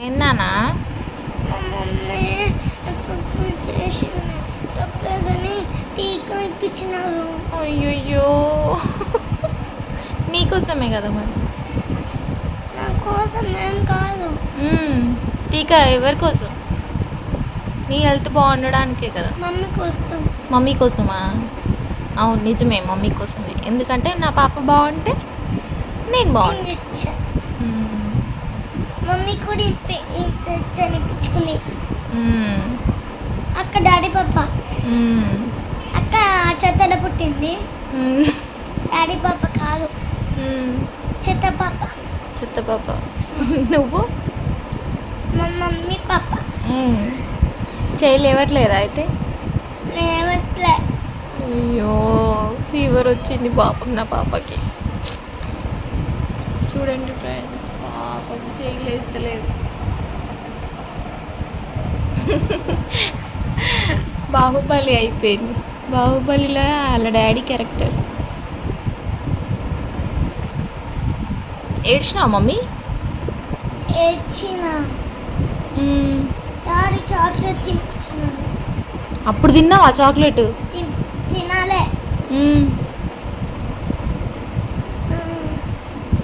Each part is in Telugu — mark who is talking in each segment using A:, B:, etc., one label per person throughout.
A: ఏందన్నా?
B: మా మమ్మీ ఇప్పుడు ఫుల్ చేసింది సర్ప్రైజ్ అని టీకా ఇప్పించినారు.
A: అయ్యయ్యో నీకోసమే కదా మరి.
B: నా కోసం ఏం కాదు.
A: టీకా ఎవరి కోసం? నీ హెల్త్ బాగుండడానికే కదా.
B: మమ్మీ కోసం.
A: మమ్మీ కోసమా? అవును నిజమే, మమ్మీ కోసమే. ఎందుకంటే నా పాప బాగుంటే నేను బాగుంటా.
B: మమ్మీ కూడా ఇంజెక్షన్ ఇప్పించుకుంది. అక్క డాడీ పాప. అక్క చెత్తడ పుట్టింది. డాడీ పాప కాదు, చెత్త పాప.
A: చెత్త పాప. నువ్వు?
B: మా మమ్మీ పాప.
A: చేయలేవట్లేదా అయితే?
B: లేవట్లే.
A: అయ్యో ఫీవర్ వచ్చింది పాపం నా పాపకి. చూడండి ఫ్రెండ్స్, పాపం చేయలేస్తలేదు. బాహుబలి అయిపోయింది. బాహుబలిలో వాళ్ళ డాడీ క్యారెక్టర్. ఏడ్చినావా మమ్మీ?
B: ఏడ్చిన. డాడీ చాక్లెట్ తినిపించినాడు.
A: అప్పుడు తిన్నావా చాక్లెట్?
B: తినాలే.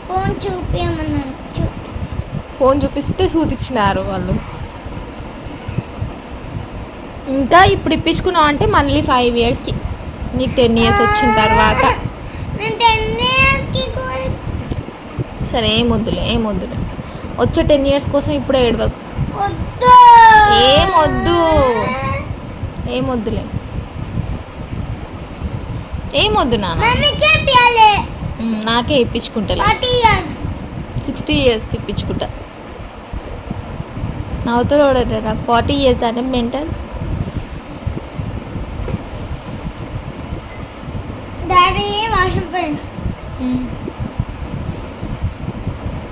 B: ఫోన్ చూపించమన్నాడు.
A: ఫోన్ చూపిస్తే సూదిచ్చినారు వాళ్ళు. ఇంకా ఇప్పుడు ఇప్పించుకున్నావు అంటే మళ్ళీ 5 yearsకి, నీకు 10 years వచ్చిన తర్వాత. సరే ఏమొద్దులే వచ్చే 10 years కోసం ఇప్పుడే ఏడవకు. ఏమొద్దులే ఏమొద్దు నాన్న. నాకే ఇప్పించుకుంటా. 60 years ఇప్పించుకుంటా. అవతల నాకు 40 years అంటే మెంటల్.
B: డాడీ వాషింగ్ పోయింది.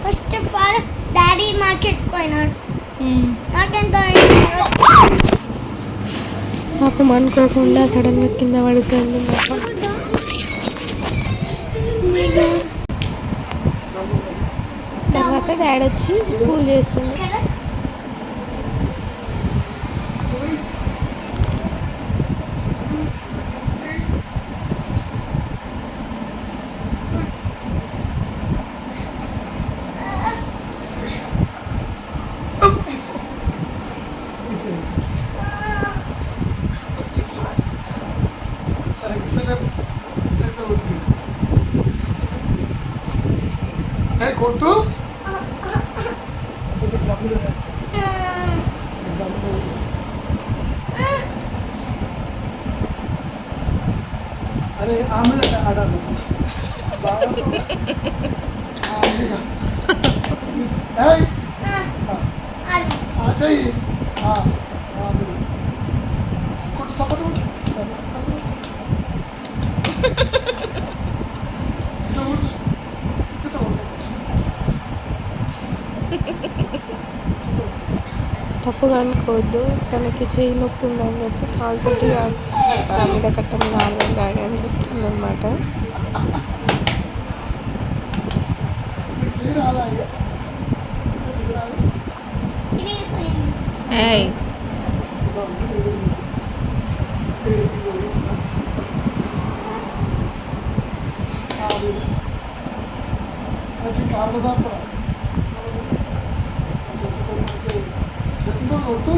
B: First of all daddy market పోయినాడు. నాకెంతో
A: పాపం అనుకోకుండా సడన్గా కింద పడిపోయింది. తర్వాత డాడీ వచ్చి కూల్ చేస్తుండే.
C: కొట్టు అరే ఆమె ఆడాలి బాగా చెయ్యి కొట్టు సపోర్ట్
A: తప్పుగా అనుకోవద్దు. తనకి చేయి నొప్పి ఉందని చెప్పి కాలుతోటి మీద కట్ట మీద ఆడగానే అని చెప్తుంది అనమాట.
C: చేతితో కొట్టు.